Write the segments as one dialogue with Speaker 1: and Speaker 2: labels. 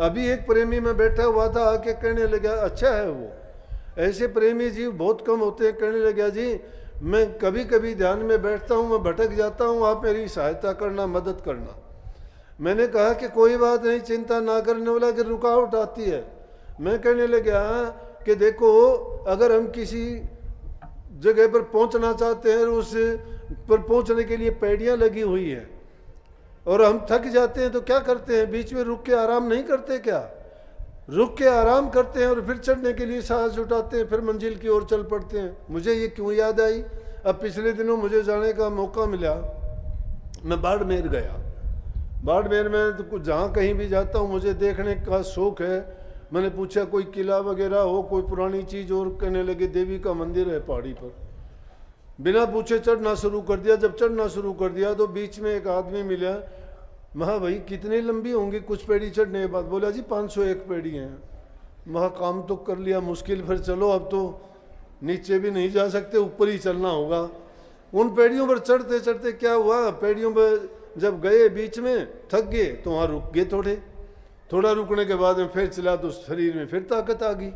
Speaker 1: अभी एक प्रेमी में बैठा हुआ था, आके कहने लगा, अच्छा है वो, ऐसे प्रेमी जीव बहुत कम होते हैं। कहने लगा, जी मैं कभी कभी ध्यान में बैठता हूँ, मैं भटक जाता हूँ, आप मेरी सहायता करना, मदद करना। मैंने कहा कि कोई बात नहीं, चिंता ना करने वाला, कि रुकावट आती है। मैं कहने लगा कि देखो, अगर हम किसी जगह पर पहुंचना चाहते हैं, उस पर पहुंचने के लिए पैड़ियां लगी हुई है, और हम थक जाते हैं तो क्या करते हैं, बीच में रुक के आराम नहीं करते क्या? रुक के आराम करते हैं और फिर चढ़ने के लिए साहस जुटाते हैं, फिर मंजिल की ओर चल पड़ते हैं। मुझे ये क्यों याद आई, अब पिछले दिनों मुझे जाने का मौका मिला, मैं बाड़मेर गया। बाड़मेर में तो कुछ जहाँ कहीं भी जाता हूँ मुझे देखने का शौक है। मैंने पूछा कोई किला वगैरह हो, कोई पुरानी चीज़, और कहने लगे देवी का मंदिर है पहाड़ी पर। बिना पूछे चढ़ना शुरू कर दिया। जब चढ़ना शुरू कर दिया तो बीच में एक आदमी मिला। महा भाई कितनी लंबी होंगी कुछ पेड़ी चढ़ने के बाद? बोला जी 501 पेड़ी हैं। महा काम तो कर लिया मुश्किल, फिर चलो अब तो नीचे भी नहीं जा सकते, ऊपर ही चलना होगा। उन पेड़ियों पर चढ़ते चढ़ते क्या हुआ, पेड़ियों पर जब गए बीच में थक गए तो वहाँ रुक गए। थोड़ा रुकने के बाद में फिर चला तो शरीर में फिर ताकत आ गई।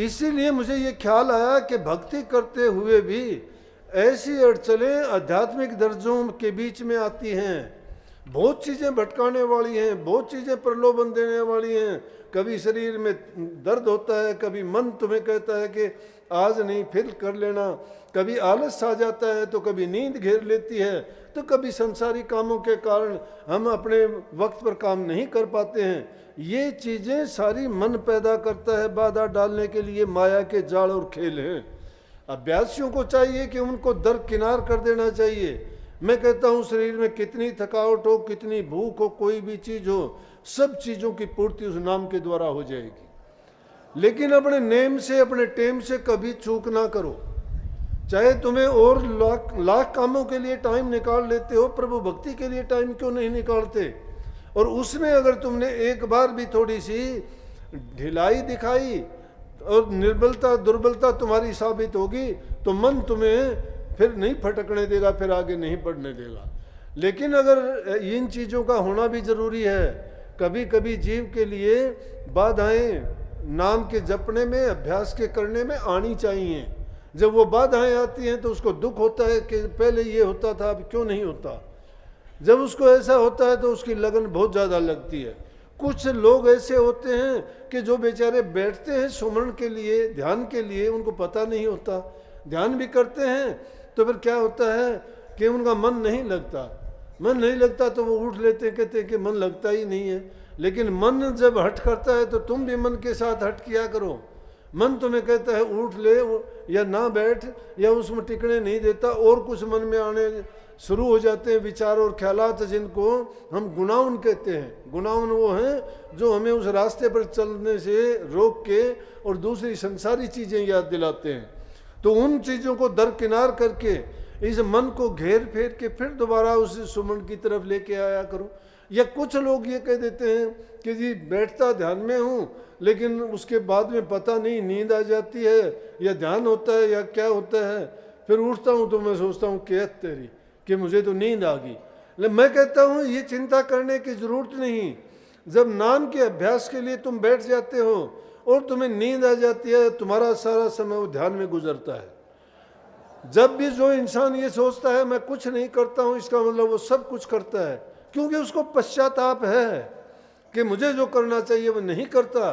Speaker 1: इसीलिए मुझे ये ख्याल आया कि भक्ति करते हुए भी ऐसी अड़चनें आध्यात्मिक दर्जों के बीच में आती हैं। बहुत चीज़ें भटकाने वाली हैं, बहुत चीज़ें प्रलोभन देने वाली हैं। कभी शरीर में दर्द होता है, कभी मन तुम्हें कहता है कि आज नहीं फिर कर लेना, कभी आलस आ जाता है, तो कभी नींद घेर लेती है, तो कभी संसारी कामों के कारण हम अपने वक्त पर काम नहीं कर पाते हैं। ये चीज़ें सारी मन पैदा करता है, बाधा डालने के लिए माया के जाल और खेल हैं। अभ्यासियों को चाहिए कि उनको दरकिनार कर देना चाहिए। मैं कहता हूँ शरीर में कितनी थकावट हो, कितनी भूख हो, कोई भी चीज़ हो, सब चीज़ों की पूर्ति उस नाम के द्वारा हो जाएगी। लेकिन अपने नेम से, अपने टेम से कभी चूक ना करो। चाहे तुम्हें और लाख कामों के लिए टाइम निकाल लेते हो, प्रभु भक्ति के लिए टाइम क्यों नहीं निकालते? और उसमें अगर तुमने एक बार भी थोड़ी सी ढिलाई दिखाई और निर्बलता, दुर्बलता तुम्हारी साबित होगी, तो मन तुम्हें फिर नहीं फटकने देगा, फिर आगे नहीं बढ़ने देगा। लेकिन अगर इन चीज़ों का होना भी जरूरी है। कभी कभी जीव के लिए बाधाएं नाम के जपने में, अभ्यास के करने में आनी चाहिए। जब वो बाधाएं आती हैं तो उसको दुख होता है कि पहले ये होता था, अब क्यों नहीं होता। जब उसको ऐसा होता है तो उसकी लगन बहुत ज़्यादा लगती है। कुछ लोग ऐसे होते हैं कि जो बेचारे बैठते हैं सुमरण के लिए, ध्यान के लिए, उनको पता नहीं होता। ध्यान भी करते हैं तो फिर क्या होता है कि उनका मन नहीं लगता। मन नहीं लगता तो वो उठ लेते, कहते हैं कि मन लगता ही नहीं है। लेकिन मन जब हट करता है तो तुम भी मन के साथ हट किया करो। मन तुम्हें कहता है उठ ले या ना बैठ, या उसमें टिकने नहीं देता, और कुछ मन में आने शुरू हो जाते हैं विचार और ख्यालात, जिनको हम गुनाउन कहते हैं। गुनाउन वो हैं जो हमें उस रास्ते पर चलने से रोक के और दूसरी संसारी चीज़ें याद दिलाते हैं। तो उन चीज़ों को दरकिनार करके इस मन को घेर फेर के फिर दोबारा उस सुमन की तरफ लेके आया करो। या कुछ लोग ये कह देते हैं कि जी बैठता ध्यान में हूँ, लेकिन उसके बाद में पता नहीं नींद आ जाती है या ध्यान होता है या क्या होता है, फिर उठता हूँ तो मैं सोचता हूँ कि तेरी कि मुझे तो नींद आ गई। मैं कहता हूँ ये चिंता करने की ज़रूरत नहीं। जब नाम के अभ्यास के लिए तुम बैठ जाते हो और तुम्हें नींद आ जाती है, तुम्हारा सारा समय वो ध्यान में गुजरता है। जब भी जो इंसान ये सोचता है मैं कुछ नहीं करता हूँ, इसका मतलब वो सब कुछ करता है, क्योंकि उसको पश्चाताप है कि मुझे जो करना चाहिए वो नहीं करता।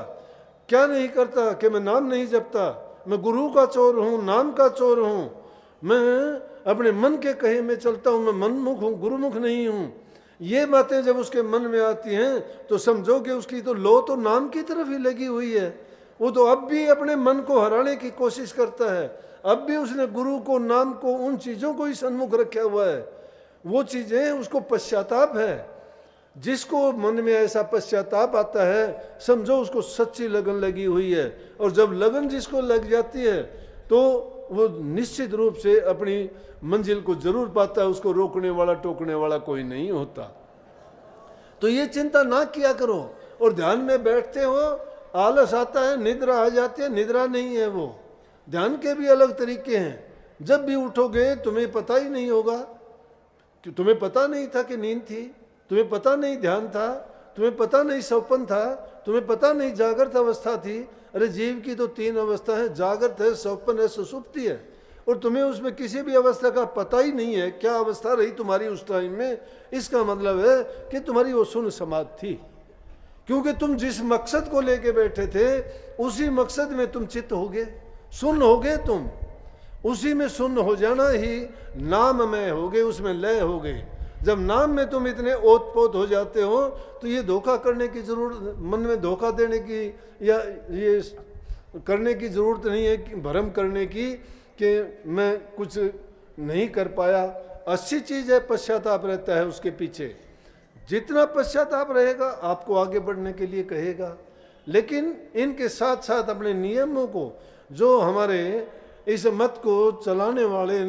Speaker 1: क्या नहीं करता? कि मैं नाम नहीं जपता, मैं गुरु का चोर हूँ, नाम का चोर हूँ, मैं अपने मन के कहे में चलता हूँ, मैं मनमुख हूँ, गुरुमुख नहीं हूँ। ये बातें जब उसके मन में आती हैं तो समझो कि उसकी तो लो तो नाम की तरफ ही लगी हुई है। वो तो अब भी अपने मन को हराने की कोशिश करता है। अब भी उसने गुरु को, नाम को, उन चीज़ों को ही सन्मुख रखा हुआ है। वो चीज़ें उसको पश्चाताप है। जिसको मन में ऐसा पश्चाताप आता है, समझो उसको सच्ची लगन लगी हुई है। और जब लगन जिसको लग जाती है तो वो निश्चित रूप से अपनी मंजिल को जरूर पाता है। उसको रोकने वाला, टोकने वाला कोई नहीं होता। तो ये चिंता ना किया करो। और ध्यान में बैठते हो, आलस आता है, निद्रा आ जाती है, निद्रा नहीं है वो। ध्यान के भी अलग तरीके हैं। जब भी उठोगे तुम्हें पता ही नहीं होगा कि तुम्हें पता नहीं था कि नींद थी, तुम्हें पता नहीं ध्यान था, तुम्हें पता नहीं स्वप्न था, तुम्हें पता नहीं जागृत अवस्था थी। अरे जीव की तो 3 अवस्था है, जागृत है, स्वप्न है, सुषुप्ति है, और तुम्हें उसमें किसी भी अवस्था का पता ही नहीं है क्या अवस्था रही तुम्हारी उस टाइम में। इसका मतलब है कि तुम्हारी वो शून्य समाधि थी, क्योंकि तुम जिस मकसद को लेके बैठे थे उसी मकसद में तुम चित्त हो गए, शून्य हो गए तुम। उसी में शून्य हो जाना ही नाममय हो गए, उसमें लय हो गए। जब नाम में तुम इतने ओतपोत हो जाते हो तो ये धोखा करने की जरूरत, मन में धोखा देने की या ये करने की जरूरत नहीं है कि भ्रम करने की कि मैं कुछ नहीं कर पाया। अच्छी चीज़ है, पश्चाताप रहता है उसके पीछे। जितना पश्चाताप रहेगा आपको आगे बढ़ने के लिए कहेगा। लेकिन इनके साथ साथ अपने नियमों को, जो हमारे इस मत को चलाने वाले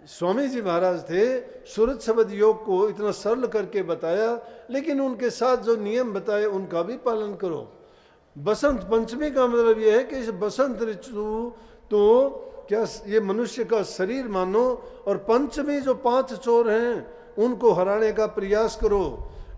Speaker 1: स्वामी जी महाराज थे, सूरज शब्द योग को इतना सरल करके बताया, लेकिन उनके साथ जो नियम बताए उनका भी पालन करो। बसंत पंचमी का मतलब यह है कि इस बसंत ऋतु तो क्या ये मनुष्य का शरीर मानो, और पंचमी जो 5 चोर हैं उनको हराने का प्रयास करो।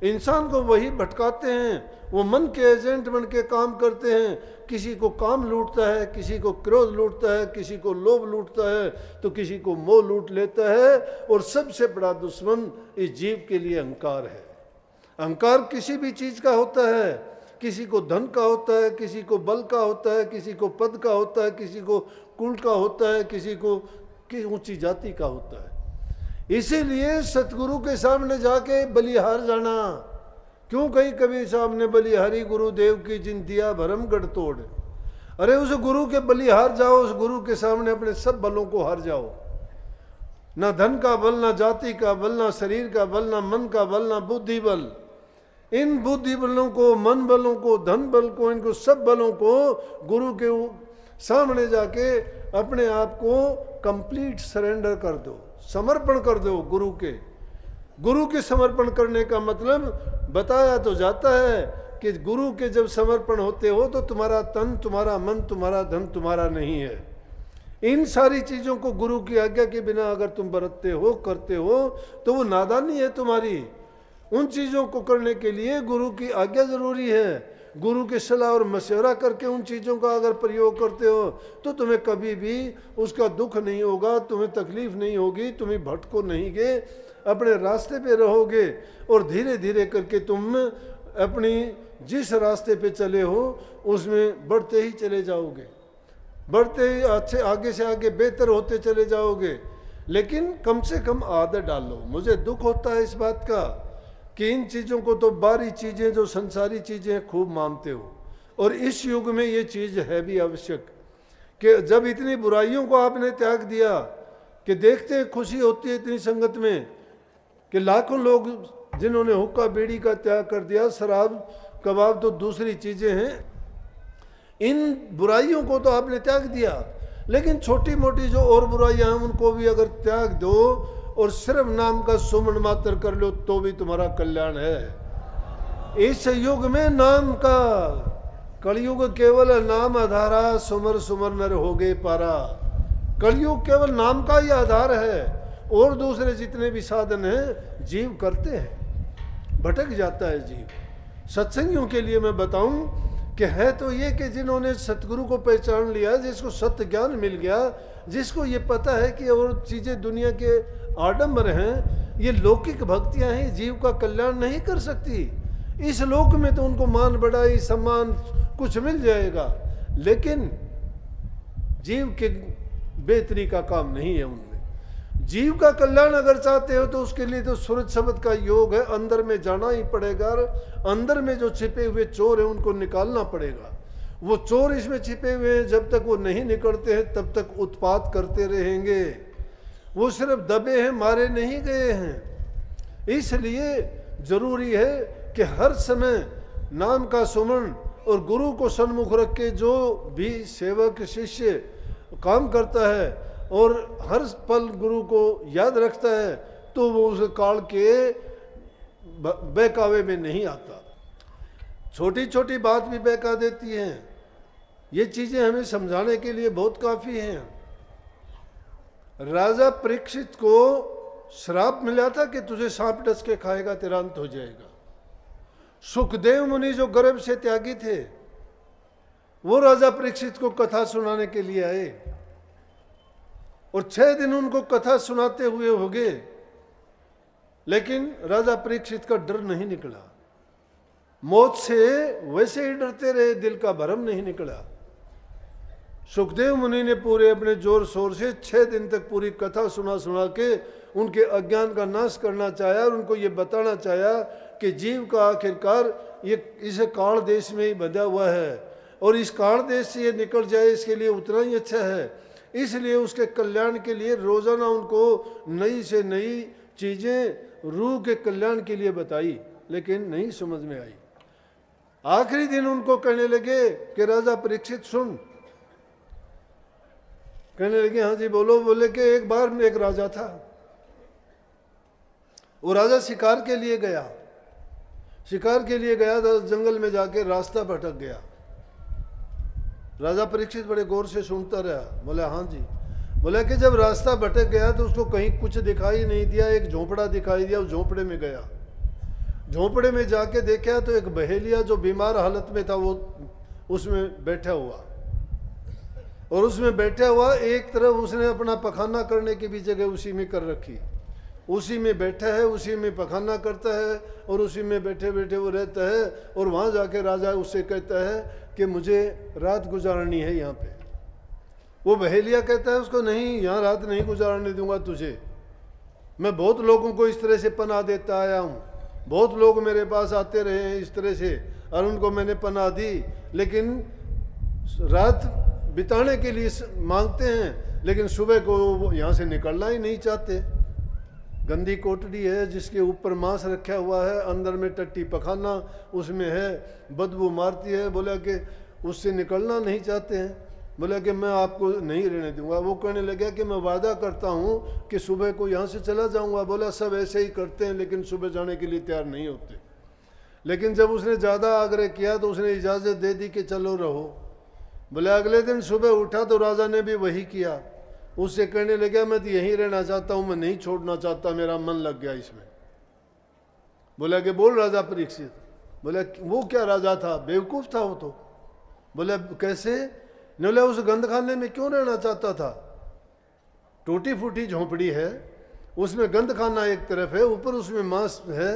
Speaker 1: इंसान को वही भटकाते हैं, वो मन के एजेंट बन के काम करते हैं। किसी को काम लूटता है, किसी को क्रोध लूटता है, किसी को लोभ लूटता है, तो किसी को मोह लूट लेता है। और सबसे बड़ा दुश्मन इस जीव के लिए अहंकार है। अहंकार किसी भी चीज का होता है, किसी को धन का होता है, किसी को बल का होता है, किसी को पद का होता है, किसी को कुल का होता है, किसी को ऊंची जाति का होता है। इसीलिए सतगुरु के सामने जाके बलिहार जाना। क्यों कहीं कभी सामने बलिहारी गुरुदेव की जिन दिया भरम गढ़ तोड़। अरे उस गुरु के बलिहार जाओ, उस गुरु के सामने अपने सब बलों को हार जाओ। ना धन का बल, ना जाति का बल, ना शरीर का बल, ना मन का बल, ना बुद्धि बल। इन बुद्धि बलों को, मन बलों को, धन बल को, इनको सब बलों को गुरु के सामने जाके अपने आप को कंप्लीट सरेंडर कर दो, समर्पण कर दो गुरु के। गुरु के समर्पण करने का मतलब बताया तो जाता है कि गुरु के जब समर्पण होते हो तो तुम्हारा तन, तुम्हारा मन, तुम्हारा धन तुम्हारा नहीं है। इन सारी चीजों को गुरु की आज्ञा के बिना अगर तुम बरतते हो, करते हो, तो वो नादानी है तुम्हारी। उन चीजों को करने के लिए गुरु की आज्ञा जरूरी है। गुरु के सलाह और मशवरा करके उन चीज़ों का अगर प्रयोग करते हो तो तुम्हें कभी भी उसका दुख नहीं होगा, तुम्हें तकलीफ नहीं होगी, तुम्हें भटको नहीं गए, अपने रास्ते पे रहोगे। और धीरे धीरे करके तुम अपनी जिस रास्ते पे चले हो उसमें बढ़ते ही चले जाओगे, बढ़ते ही अच्छे आगे से आगे बेहतर होते चले जाओगे। लेकिन कम से कम आदत डालो। मुझे दुख होता है इस बात का कि इन चीज़ों को तो बाहरी चीज़ें, जो संसारी चीज़ें खूब मानते हो, और इस युग में ये चीज़ है भी आवश्यक कि जब इतनी बुराइयों को आपने त्याग दिया कि देखते हैं खुशी होती है इतनी संगत में कि लाखों लोग जिन्होंने हुक्का बीड़ी का त्याग कर दिया, शराब कबाब तो दूसरी चीज़ें हैं, इन बुराइयों को तो आपने त्याग दिया। लेकिन छोटी मोटी जो और बुराइयां हैं उनको भी अगर त्याग दो और सिर्फ नाम का सुमन मात्र कर लो तो भी तुम्हारा कल्याण है। इस युग में नाम का, कलयुग केवल नाम आधारा, सुमर सुमर नर हो गए पारा। कलयुग केवल नाम का ही आधार है, और दूसरे जितने भी साधन हैं जीव करते हैं, भटक जाता है जीव। सत्संगियों के लिए मैं बताऊं कि है तो ये कि जिन्होंने सतगुरु को पहचान लिया, जिसको सत्य ज्ञान मिल गया, जिसको ये पता है कि और चीज़ें दुनिया के आडंबर हैं, ये लौकिक भक्तियां हैं, जीव का कल्याण नहीं कर सकती। इस लोक में तो उनको मान बढ़ाई, सम्मान कुछ मिल जाएगा, लेकिन जीव के बेहतरी का काम नहीं है उनमें। जीव का कल्याण अगर चाहते हो तो उसके लिए तो सूरज शब्द का योग है, अंदर में जाना ही पड़ेगा। अंदर में जो छिपे हुए चोर हैं उनको निकालना पड़ेगा। वो चोर इसमें छिपे हुए हैं, जब तक वो नहीं निकलते हैं तब तक उत्पात करते रहेंगे। वो सिर्फ दबे हैं, मारे नहीं गए हैं। इसलिए जरूरी है कि हर समय नाम का सुमन और गुरु को सन्मुख रख के जो भी सेवक शिष्य काम करता है और हर पल गुरु को याद रखता है, तो वो उस काल के बहकावे में नहीं आता। छोटी छोटी बात भी बहका देती हैं। ये चीज़ें हमें समझाने के लिए बहुत काफ़ी हैं। राजा परीक्षित को श्राप मिला था कि तुझे सांप डस के खाएगा, तेरा अंत हो जाएगा। सुखदेव मुनि जो गर्भ से त्यागी थे, वो राजा परीक्षित को कथा सुनाने के लिए आए और 6 दिन उनको कथा सुनाते हुए हो गए, लेकिन राजा परीक्षित का डर नहीं निकला। मौत से वैसे ही डरते रहे, दिल का भरम नहीं निकला। सुखदेव मुनि ने पूरे अपने जोर शोर से 6 दिन तक पूरी कथा सुना सुना के उनके अज्ञान का नाश करना चाहा और उनको ये बताना चाहा कि जीव का आखिरकार ये इस काल देश में ही बंधा हुआ है और इस काल देश से ये निकल जाए इसके लिए उतना ही अच्छा है। इसलिए उसके कल्याण के लिए रोजाना उनको नई से नई चीजें रूह के कल्याण के लिए बताई, लेकिन नहीं समझ में आई। आखिरी दिन उनको कहने लगे कि राजा परीक्षित सुन। कहने लगे हाँ जी बोलो। बोले कि एक बार में एक राजा था, वो राजा शिकार के लिए गया। शिकार के लिए गया तो जंगल में जाके रास्ता भटक गया। राजा परीक्षित बड़े गौर से सुनता रहा। बोला हाँ जी। बोला कि जब रास्ता भटक गया तो उसको कहीं कुछ दिखाई नहीं दिया, एक झोंपड़ा दिखाई दिया, उस झोंपड़े में गया। झोंपड़े में जाके देखा तो एक बहेलिया जो बीमार हालत में था वो उसमें बैठा हुआ, और उसमें बैठा हुआ एक तरफ उसने अपना पखाना करने की भी जगह उसी में कर रखी। उसी में बैठा है, उसी में पखाना करता है और उसी में बैठे बैठे वो रहता है। और वहाँ जाके राजा उससे कहता है कि मुझे रात गुजारनी है यहाँ पे। वो बहेलिया कहता है उसको नहीं, यहाँ रात नहीं गुजारने दूंगा तुझे। मैं बहुत लोगों को इस तरह से पनाह देता आया हूँ, बहुत लोग मेरे पास आते रहे हैं इस तरह से और उनको मैंने पनाह दी, लेकिन रात बिताने के लिए मांगते हैं लेकिन सुबह को वो यहाँ से निकलना ही नहीं चाहते। गंदी कोटड़ी है जिसके ऊपर मांस रखा हुआ है, अंदर में टट्टी पखाना उसमें है, बदबू मारती है। बोला कि उससे निकलना नहीं चाहते हैं। बोला कि मैं आपको नहीं रहने दूंगा। वो कहने लगा कि मैं वादा करता हूँ कि सुबह को यहाँ से चला जाऊँगा। बोला सब ऐसे ही करते हैं लेकिन सुबह जाने के लिए तैयार नहीं होते। लेकिन जब उसने ज़्यादा आग्रह किया तो उसने इजाज़त दे दी कि चलो रहो। बोले अगले दिन सुबह उठा तो राजा ने भी वही किया। उससे कहने लगा मैं तो यहीं रहना चाहता हूँ, मैं नहीं छोड़ना चाहता, मेरा मन लग गया इसमें। बोला कि बोल राजा परीक्षित। बोला वो क्या राजा था, बेवकूफ़ था वो तो। बोला कैसे? बोला उस गंदखाने में क्यों रहना चाहता था? टूटी फूटी झोंपड़ी है, उसमें गंदखाना एक तरफ है, ऊपर उसमें मांस है,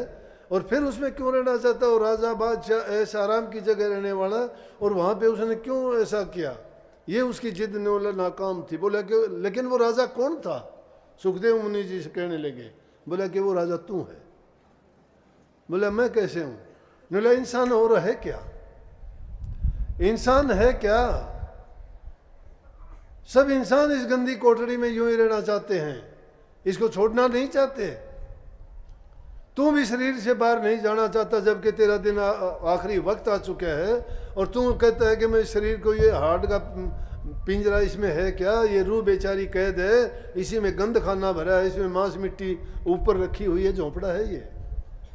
Speaker 1: और फिर उसमें क्यों रहना चाहता? और राजा बादशाह ऐसा आराम की जगह रहने वाला, और वहाँ पे उसने क्यों ऐसा किया? ये उसकी जिद ने बोला नाकाम थी। बोला कि लेकिन वो राजा कौन था? सुखदेव मुनि जी से कहने लगे। बोला कि वो राजा तू है। बोला मैं कैसे हूँ? बोला इंसान और है क्या? इंसान है क्या? सब इंसान इस गंदी कोठरी में यूं ही रहना चाहते हैं, इसको छोड़ना नहीं चाहते। तू भी शरीर से बाहर नहीं जाना चाहता जबकि तेरा दिन आखिरी वक्त आ चुका है, और तू कहता है कि मैं शरीर को, ये हार्ट का पिंजरा इसमें है क्या? ये रूह बेचारी कैद है, इसी में गंद खाना भरा है, इसमें मांस मिट्टी ऊपर रखी हुई है, झोंपड़ा है ये।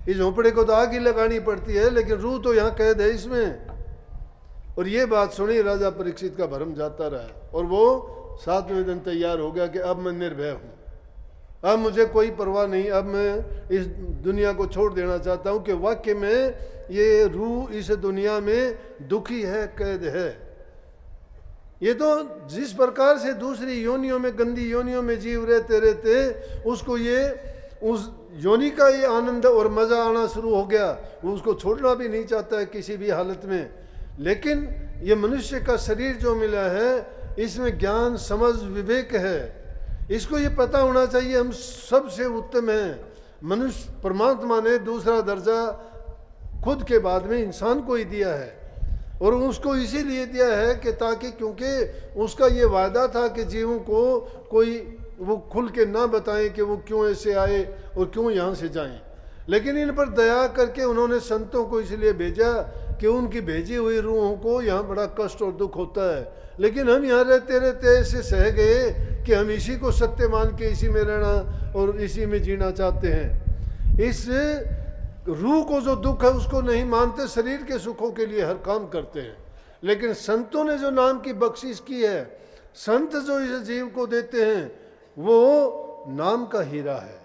Speaker 1: इस झोंपड़े को तो आग ही लगानी पड़ती है, लेकिन रूह तो यहाँ कैद है इसमें। और ये बात सुनी राजा परीक्षित का भरम जाता रहा, और वो 7वें दिन तैयार हो गया कि अब मैं निर्भय हूँ, अब मुझे कोई परवाह नहीं, अब मैं इस दुनिया को छोड़ देना चाहता हूँ कि वाकई में ये रूह इस दुनिया में दुखी है, कैद है। ये तो जिस प्रकार से दूसरी योनियों में, गंदी योनियों में जीव रहते रहते उसको ये उस योनि का ये आनंद और मज़ा आना शुरू हो गया, वो उसको छोड़ना भी नहीं चाहता है किसी भी हालत में। लेकिन ये मनुष्य का शरीर जो मिला है, इसमें ज्ञान, समझ, विवेक है। इसको ये पता होना चाहिए हम सबसे उत्तम हैं। मनुष्य, परमात्मा ने दूसरा दर्जा खुद के बाद में इंसान को ही दिया है, और उसको इसीलिए दिया है कि ताकि, क्योंकि उसका ये वादा था कि जीवों को कोई वो खुल के ना बताएं कि वो क्यों ऐसे आए और क्यों यहाँ से जाएं। लेकिन इन पर दया करके उन्होंने संतों को इसलिए भेजा कि उनकी भेजी हुई रूहों को यहाँ बड़ा कष्ट और दुख होता है, लेकिन हम यहाँ रहते रहते ऐसे सह गए कि हम इसी को सत्य मान के इसी में रहना और इसी में जीना चाहते हैं। इस रूह को जो दुख है उसको नहीं मानते, शरीर के सुखों के लिए हर काम करते हैं। लेकिन संतों ने जो नाम की बख्शिश की है, संत जो इस जीव को देते हैं, वो नाम का हीरा है।